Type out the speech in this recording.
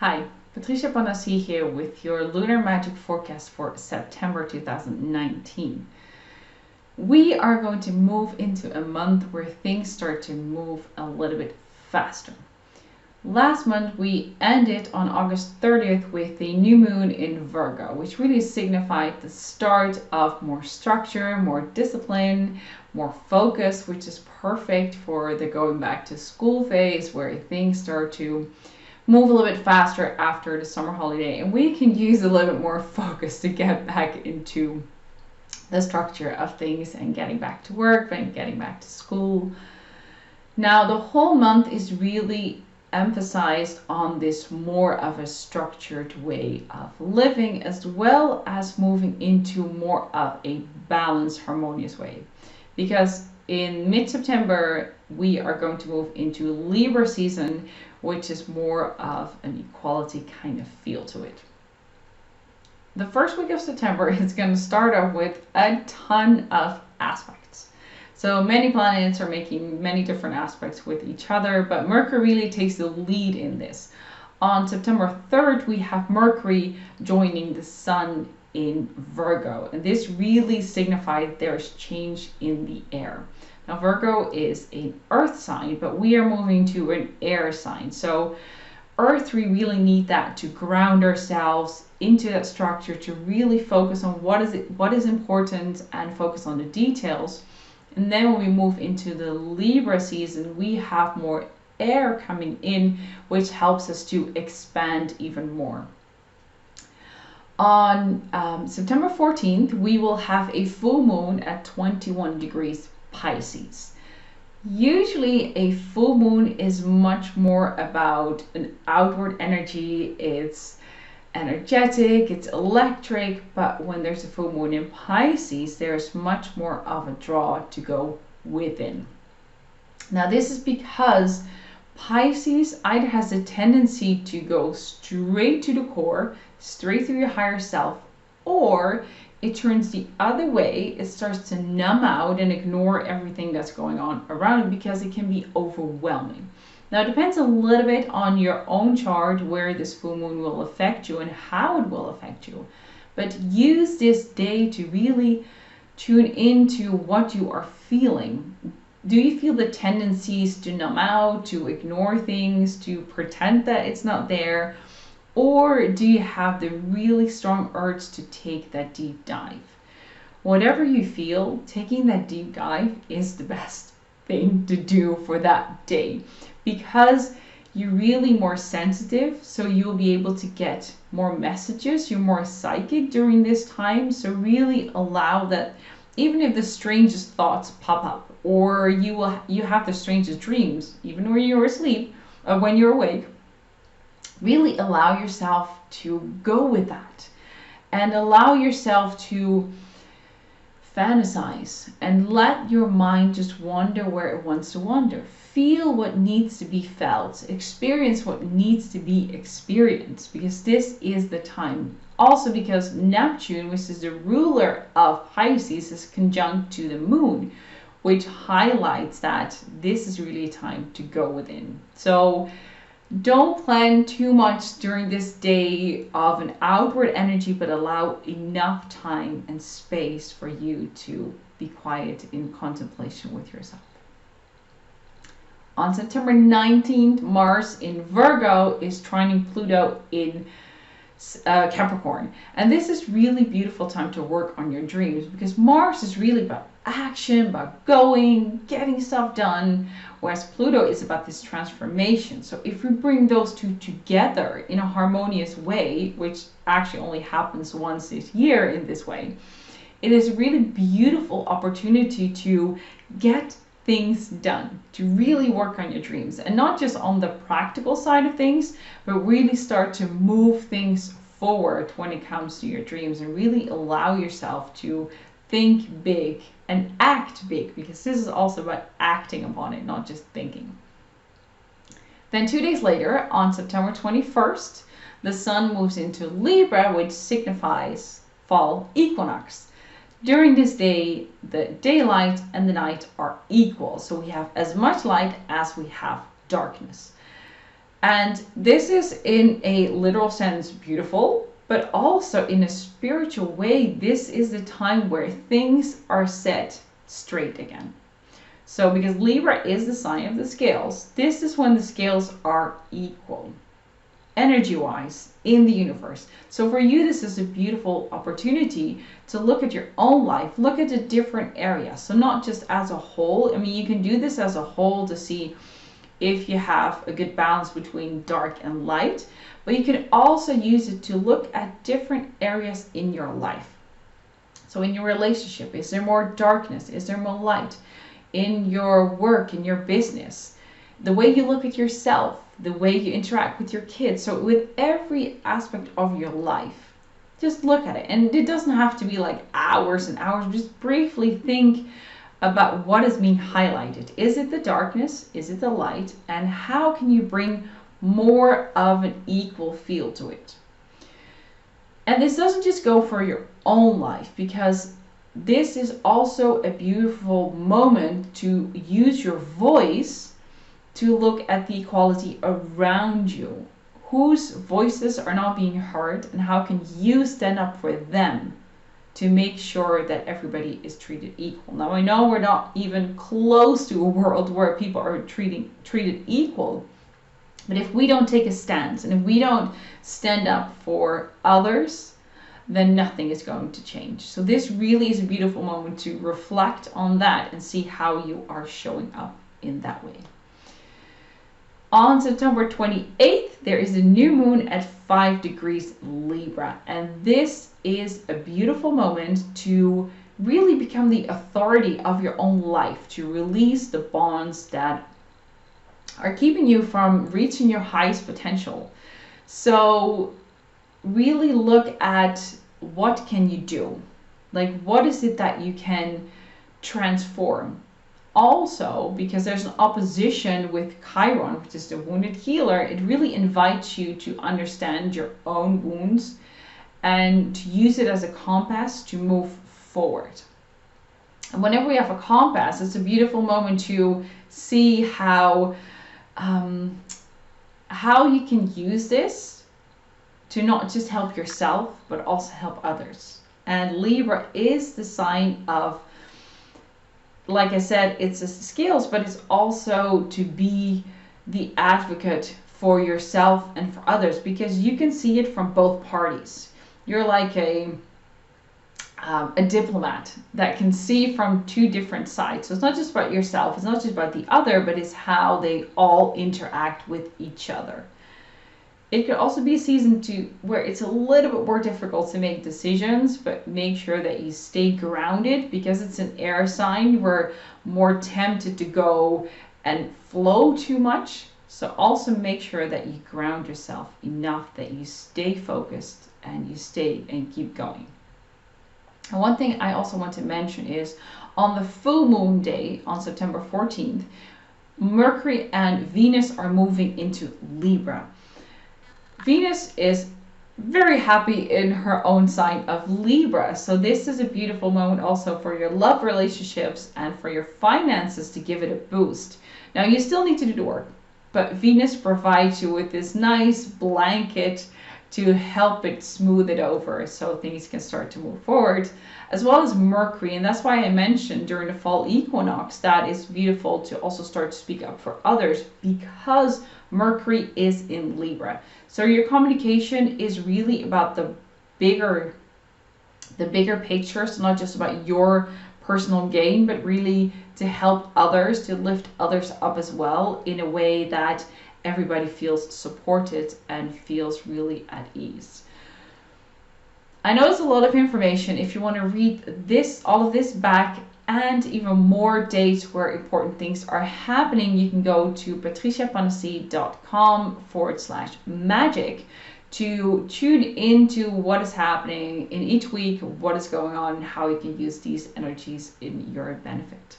Hi, Patricia Bonassi here with your lunar magic forecast for September 2019. We are going to move into a month where things start to move a little bit faster. Last month we ended on August 30th with a new moon in Virgo, which really signified the start of more structure, more discipline, more focus, which is perfect for the going back to school phase where things start to move a little bit faster after the summer holiday, and we can use a little bit more focus to get back into the structure of things and getting back to work and getting back to school. Now the whole month is really emphasized on this more of a structured way of living, as well as moving into more of a balanced, harmonious way, because in mid-September we are going to move into Libra season, which is more of an equality kind of feel to it. The first week of September is going to start off with a ton of aspects. So many planets are making many different aspects with each other, but Mercury really takes the lead in this. On September 3rd, we have Mercury joining the Sun in Virgo, and this really signifies there's change in the air. Now Virgo is an earth sign, but we are moving to an air sign. So earth, we really need that to ground ourselves into that structure, to really focus on what is important and focus on the details. And then when we move into the Libra season, we have more air coming in, which helps us to expand even more. On September 14th, we will have a full moon at 21 degrees Pisces. Usually a full moon is much more about an outward energy. It's energetic, it's electric, but when there's a full moon in Pisces, there's much more of a draw to go within. Now this is because Pisces either has a tendency to go straight to the core, straight through your higher self, or it turns the other way. It starts to numb out and ignore everything that's going on around it because it can be overwhelming. Now it depends a little bit on your own chart where this full moon will affect you and how it will affect you. But use this day to really tune into what you are feeling. Do you feel the tendencies to numb out, to ignore things, to pretend that it's not there? Or do you have the really strong urge to take that deep dive? Whatever you feel, taking that deep dive is the best thing to do for that day, because you're really more sensitive, so you'll be able to get more messages. You're more psychic during this time, so really allow that. Even if the strangest thoughts pop up, or you have the strangest dreams, even when you're asleep or when you're awake, really allow yourself to go with that and allow yourself to fantasize and let your mind just wander where it wants to wander. Feel what needs to be felt, experience what needs to be experienced, because this is the time. Also because Neptune, which is the ruler of Pisces, is conjunct to the moon, which highlights that this is really a time to go within. So don't plan too much during this day of an outward energy, but allow enough time and space for you to be quiet in contemplation with yourself. On September 19th, Mars in Virgo is trining Pluto in Capricorn. And this is really beautiful time to work on your dreams, because Mars is really about action, about going, getting stuff done, whereas Pluto is about this transformation. So if we bring those two together in a harmonious way, which actually only happens once this year in this way, it is a really beautiful opportunity to get things done, to really work on your dreams, and not just on the practical side of things, but really start to move things forward when it comes to your dreams, and really allow yourself to think big and act big, because this is also about acting upon it, not just thinking. Then 2 days later, on September 21st, the Sun moves into Libra, which signifies fall equinox. During this day, the daylight and the night are equal, so we have as much light as we have darkness. And this is in a literal sense beautiful, but also in a spiritual way, this is the time where things are set straight again. So because Libra is the sign of the scales, this is when the scales are equal, energy-wise, in the universe. So for you, this is a beautiful opportunity to look at your own life, look at the different areas. So not just as a whole. I mean, you can do this as a whole to see if you have a good balance between dark and light, but you can also use it to look at different areas in your life. So in your relationship, is there more darkness? Is there more light? In your work, in your business, the way you look at yourself, the way you interact with your kids. So with every aspect of your life, just look at it. And it doesn't have to be like hours and hours. Just briefly think about what is being highlighted. Is it the darkness? Is it the light? And how can you bring more of an equal feel to it? And this doesn't just go for your own life, because this is also a beautiful moment to use your voice to look at the equality around you. Whose voices are not being heard, and how can you stand up for them to make sure that everybody is treated equal? Now, I know we're not even close to a world where people are treated equal, but if we don't take a stance and if we don't stand up for others, then nothing is going to change. So this really is a beautiful moment to reflect on that and see how you are showing up in that way. On September 28th, there is a new moon at 5 degrees Libra. And this is a beautiful moment to really become the authority of your own life, to release the bonds that are keeping you from reaching your highest potential. So really look at what can you do? Like, what is it that you can transform? Also, because there's an opposition with Chiron, which is the wounded healer, it really invites you to understand your own wounds and to use it as a compass to move forward. And whenever we have a compass, it's a beautiful moment to see how you can use this to not just help yourself, but also help others. And Libra is the sign of, like I said, it's the scales, but it's also to be the advocate for yourself and for others, because you can see it from both parties. You're like a diplomat that can see from two different sides. So it's not just about yourself, it's not just about the other, but it's how they all interact with each other. It could also be a season where it's a little bit more difficult to make decisions, but make sure that you stay grounded, because it's an air sign. We're more tempted to go and flow too much. So also make sure that you ground yourself enough that you stay focused and you stay and keep going. And one thing I also want to mention is on the full moon day on September 14th, Mercury and Venus are moving into Libra. Venus is very happy in her own sign of Libra. So this is a beautiful moment also for your love relationships and for your finances to give it a boost. Now, you still need to do the work, but Venus provides you with this nice blanket to help it smooth it over so things can start to move forward, as well as Mercury. And that's why I mentioned during the fall equinox that it's beautiful to also start to speak up for others, because Mercury is in Libra. So your communication is really about the bigger picture. So not just about your personal gain, but really to help others, to lift others up as well, in a way that everybody feels supported and feels really at ease. I know it's a lot of information. If you want to read this, all of this back, and even more dates where important things are happening, you can go to patriciapanassi.com/magic to tune into what is happening in each week, what is going on, and how you can use these energies in your benefit.